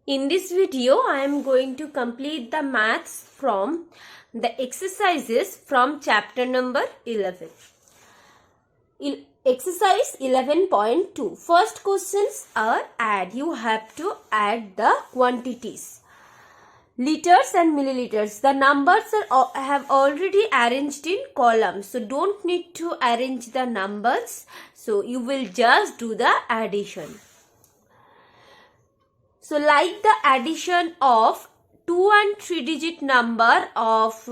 In this video, I am going to complete the maths from the exercises from chapter number 11. Exercise 11.2. First questions are add. You have to add the quantities. Liters and milliliters. The numbers have already arranged in columns. So don't need to arrange the numbers. So you will just do the addition. So like the addition of 2 and 3 digit number of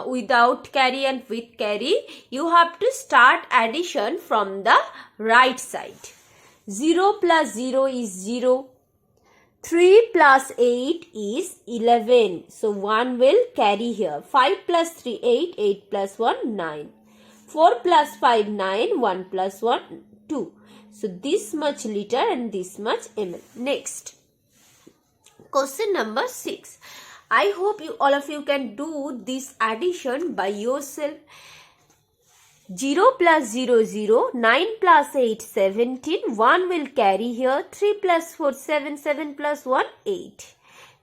without carry and with carry, you have to start addition from the right side. 0 plus 0 is 0. 3 plus 8 is 11. So 1 will carry here. 5 plus 3, 8. 8 plus 1, 9. 4 plus 5, 9. 1 plus 1, 2. So this much liter and this much ml. Next, question number 6. I hope all of you can do this addition by yourself. 0 plus 0, 0. 9 plus 8, 17. 1 will carry here. 3 plus 4, 7. 7 plus 1, 8.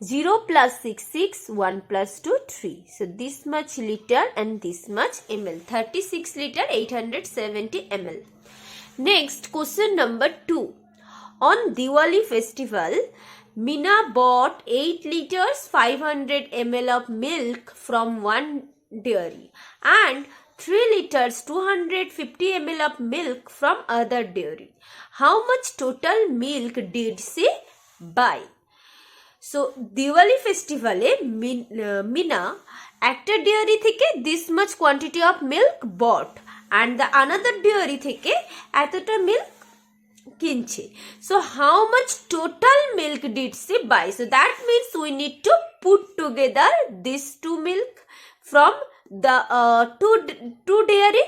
0 plus 6, 6. 1 plus 2, 3. So this much liter and this much ml. 36 liter, 870 ml. Next, question number 2. On Diwali festival, Mina bought 8 liters 500 ml of milk from one dairy and 3 liters 250 ml of milk from other dairy. How much total milk did she buy? So, Diwali festival Mina একটা dairy থেকে this much quantity of milk bought and the another dairy থেকে এতটা milk কিনছে. So how much total milk did she buy? So that means we need to put together these two milk from the two dairy.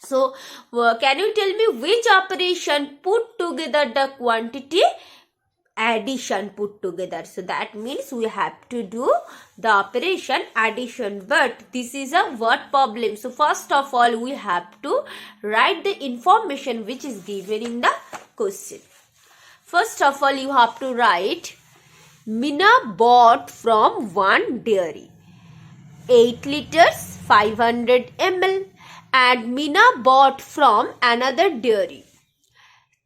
So can you tell me which operation put together the quantity? Addition put together. So that means we have to do the operation addition, but this is a word problem. So first of all, we have to write the information which is given in the question. First of all, you have to write Mina bought from one dairy 8 liters 500 ml and Mina bought from another dairy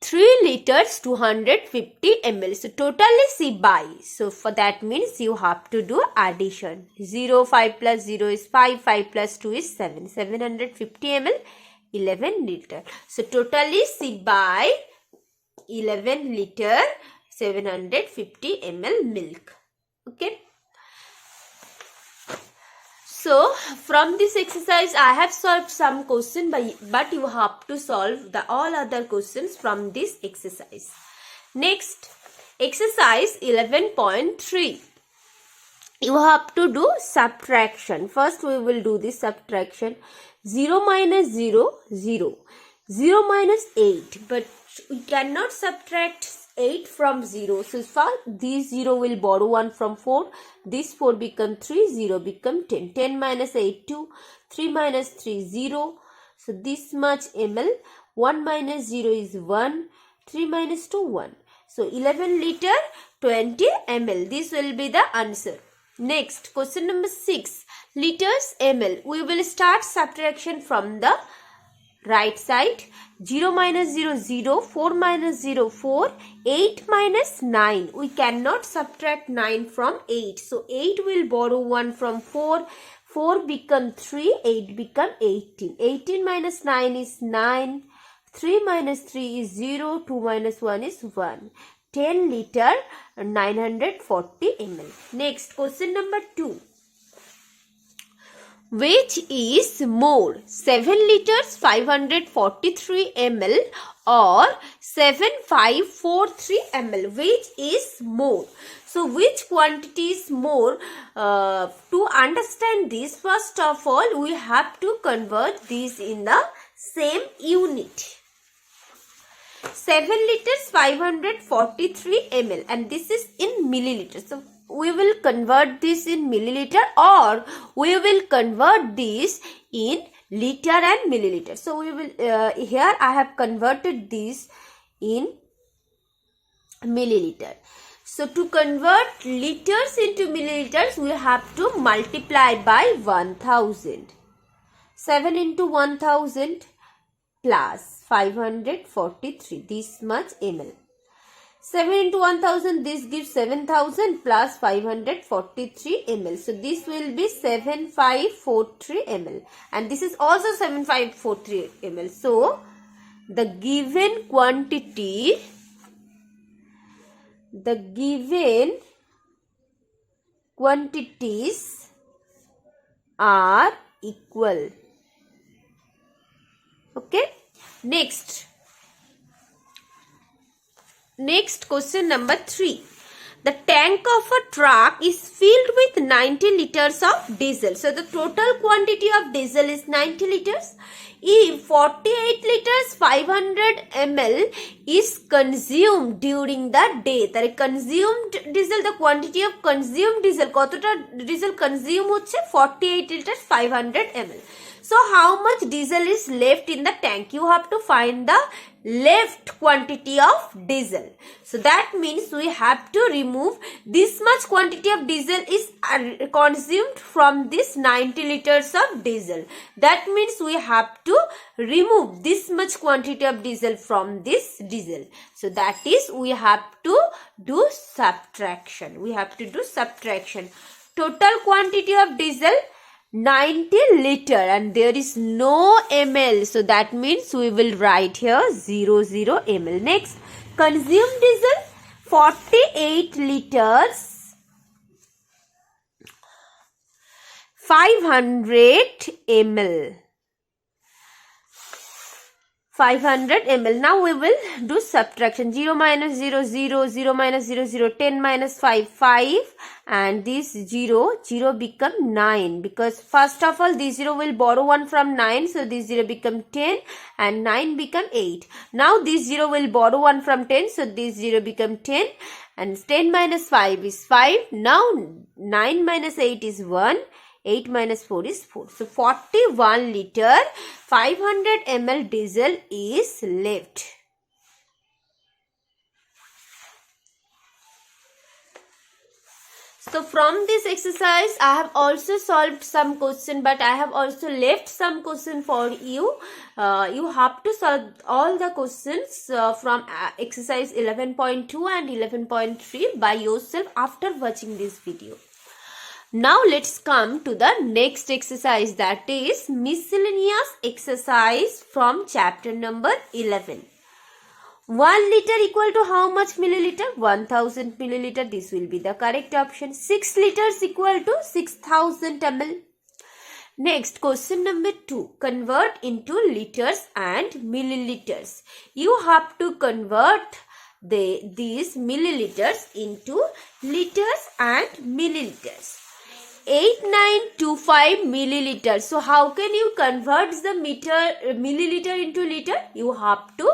3 liters 250 ml. So totally she buys. So for that means you have to do addition. 0, 5 plus 0 is 5. 5 plus 2 is 7. 750 ml, 11 liter. So totally she buy 11 liter 750 ml milk. Okay. So from this exercise, I have solved some question, but you have to solve the all other questions from this exercise. Next, exercise 11.3. You have to do subtraction. First, we will do this subtraction. 0 minus 0, 0. 0 minus 8. But we cannot subtract 8 from 0. So far, this 0 will borrow 1 from 4. This 4 become 3. 0 become 10. 10 minus 8, 2. 3 minus 3, 0. So this much ml. 1 minus 0 is 1. 3 minus 2, 1. So 11 liter 20 ml. This will be the answer. Next, question number 6. Liters ml. We will start subtraction from the right side. 0 minus 0, 0. 4 minus 0, 4. 8 minus 9. We cannot subtract 9 from 8. So 8 will borrow 1 from 4. 4 become 3. 8 become 18. 18 minus 9 is 9. 3 minus 3 is 0. 2 minus 1 is 1. 10 liter 940 ml. Next, question number 2. Which is more, 7 liters 543 ml or 7543 ml? Which is more? So which quantity is more? To understand this, first of all, we have to convert this in the same unit. 7 liters 543 ml and this is in milliliters. So we will convert this in milliliter or we will convert this in liter and milliliter. So we will here I have converted this in milliliter. So to convert liters into milliliters, we have to multiply by 1000. 7 into 1000 plus 543, this much ml. 7 into 1000, this gives 7000 plus 543 ml. So this will be 7543 ml. And this is also 7543 ml. So the given quantities are equal. Okay. Next question number 3. The tank of a truck is filled with 90 liters of diesel. So the total quantity of diesel is 90 liters. If 48 liters 500 ml is consumed during the day, that consumed diesel, the quantity of consumed diesel, kotota diesel consume hocche 48 liters 500 ml. So how much diesel is left in the tank? You have to find the left quantity of diesel. So that means we have to remove this much quantity of diesel is consumed from this 90 liters of diesel. That means we have to remove this much quantity of diesel from this diesel. So that is, we have to do subtraction. Total quantity of diesel 90 liter and there is no ml. So that means we will write here 00 ml. Next, consumed diesel 48 liters 500 ml. 500 ml. Now we will do subtraction. 0 minus 0, 0, 0 minus 0, 0, 10 minus 5, 5 and this 0, 0 become 9 because first of all this 0 will borrow 1 from 9, so this 0 become 10 and 9 become 8. Now this 0 will borrow 1 from 10, so this 0 become 10 and 10 minus 5 is 5. Now 9 minus 8 is 1. 8 minus 4 is 4. So 41 liter 500 ml diesel is left. So from this exercise I have also solved some question, but I have also left some question for you. You have to solve all the questions from exercise 11.2 and 11.3 by yourself after watching this video. Now let's come to the next exercise, that is miscellaneous exercise from chapter number 11. 1 liter equal to how much milliliter? 1000 milliliter. This will be the correct option. 6 liters equal to 6000 ml. Next, question number 2. Convert into liters and milliliters. You have to convert these milliliters into liters and milliliters. 8925 milliliters. So how can you convert the milliliter into liter? You have to,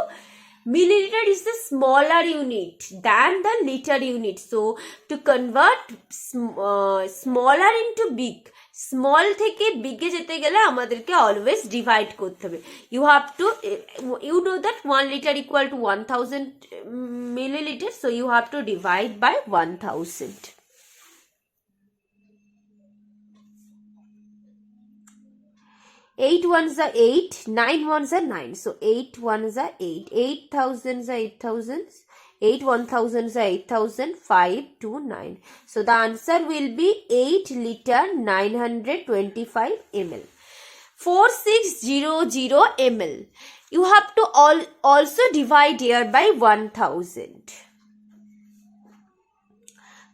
milliliter is the smaller unit than the liter unit. So to convert smaller into big, small থেকে big এ যেতে গেলে আমাদেরকে always divide করতে হবে. You have to, you know that 1 liter equal to 1000 milliliters. So you have to divide by 1000. 8 ones are 8, 9 ones are 9. So 8 ones are 8, 8,000s are 8,000s, 8 1,000s are 8,000, 5 2 9. So the answer will be 8 liter 925 ml. 4600 ml. You have to also divide here by 1000.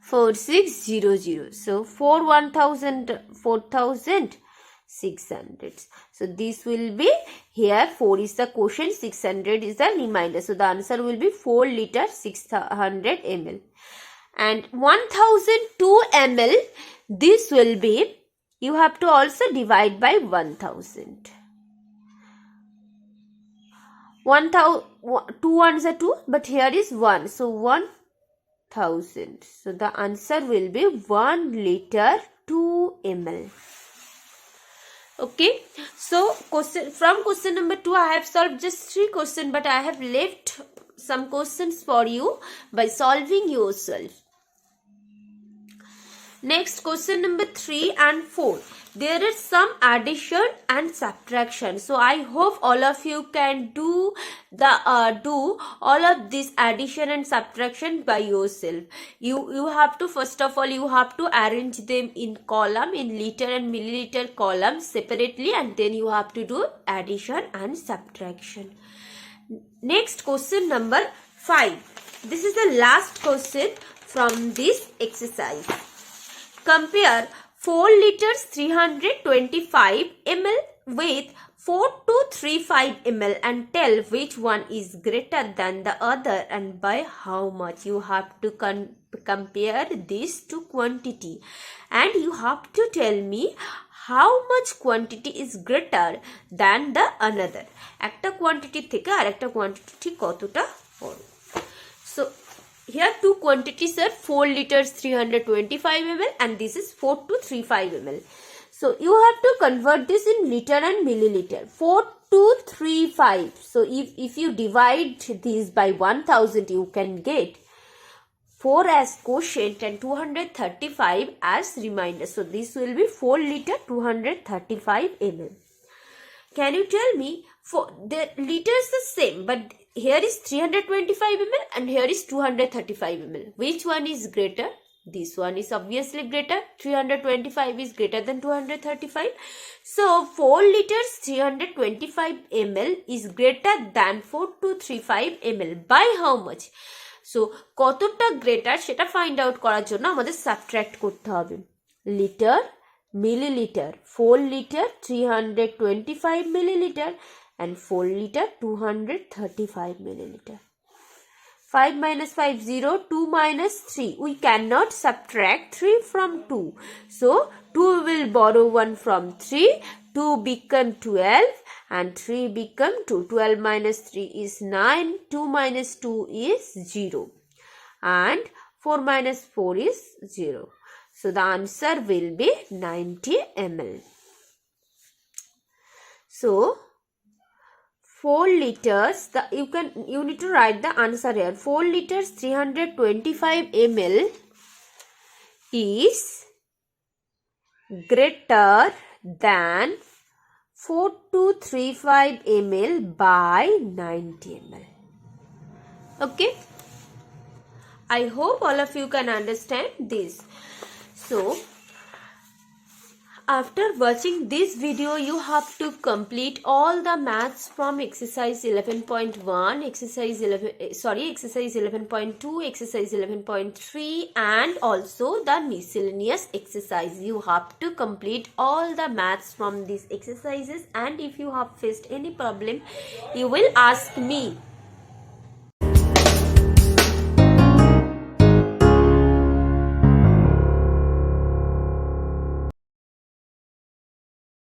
4600. So 4 1000, 4,000. 600. So this will be, here 4 is the quotient, 600 is the remainder. So the answer will be 4 liter 600 ml. And 1002 ml, this will be, you have to also divide by 1000. 2 ones are 2, but here is 1. So 1000. So the answer will be 1 liter 2 ml. Okay, so from question number 2 I have solved just 3 questions, but I have left some questions for you by solving yourself. Next, question number 3 and 4. There is some addition and subtraction. So I hope all of you can do all of this addition and subtraction by yourself. You have to, first of all, you have to arrange them in column, in liter and milliliter columns separately, and then you have to do addition and subtraction. Next, question number 5. This is the last question from this exercise. Compare 4 liters 325 ml with 4235 ml and tell which one is greater than the other and by how much. You have to compare these two quantity and you have to tell me how much quantity is greater than the another. একটা quantity থেকে আরেকটা quantity ঠিক কতটা বড়. So here two quantities are 4 liters 325 ml and this is 4235 ml. So you have to convert this in liter and milliliter. 4235. So if you divide this by 1000 you can get 4 as quotient and 235 as remainder. So this will be 4 liter 235 ml. Can you tell me, for the liter is the same, but here is 325 ml and here is 235 ml. Which one is greater? This one is obviously greater. 325 is greater than 235. So 4 liters 325 ml is greater than 4235 ml. By how much? So কতটা greater সেটা find out করার জন্য আমাদের subtract করতে হবে. Liter, milliliter. 4 liter 325 milliliter and 4 liter 235 milliliter. 5 minus 5 0, 2 minus 3. We cannot subtract 3 from 2. So 2 will borrow 1 from 3. 2 become 12 and 3 become 2. 12 minus 3 is 9. 2 minus 2 is 0. And 4 minus 4 is 0. So the answer will be 90 ml. So 4 liters, you need to write the answer here. 4 liters 325 ml is greater than 4235 ml by 90 ml. Okay, I hope all of you can understand this. So after watching this video, you have to complete all the maths from exercise 11.1, exercise 11.2, exercise 11.3 and also the miscellaneous exercise. You have to complete all the maths from these exercises, and if you have faced any problem, you will ask me.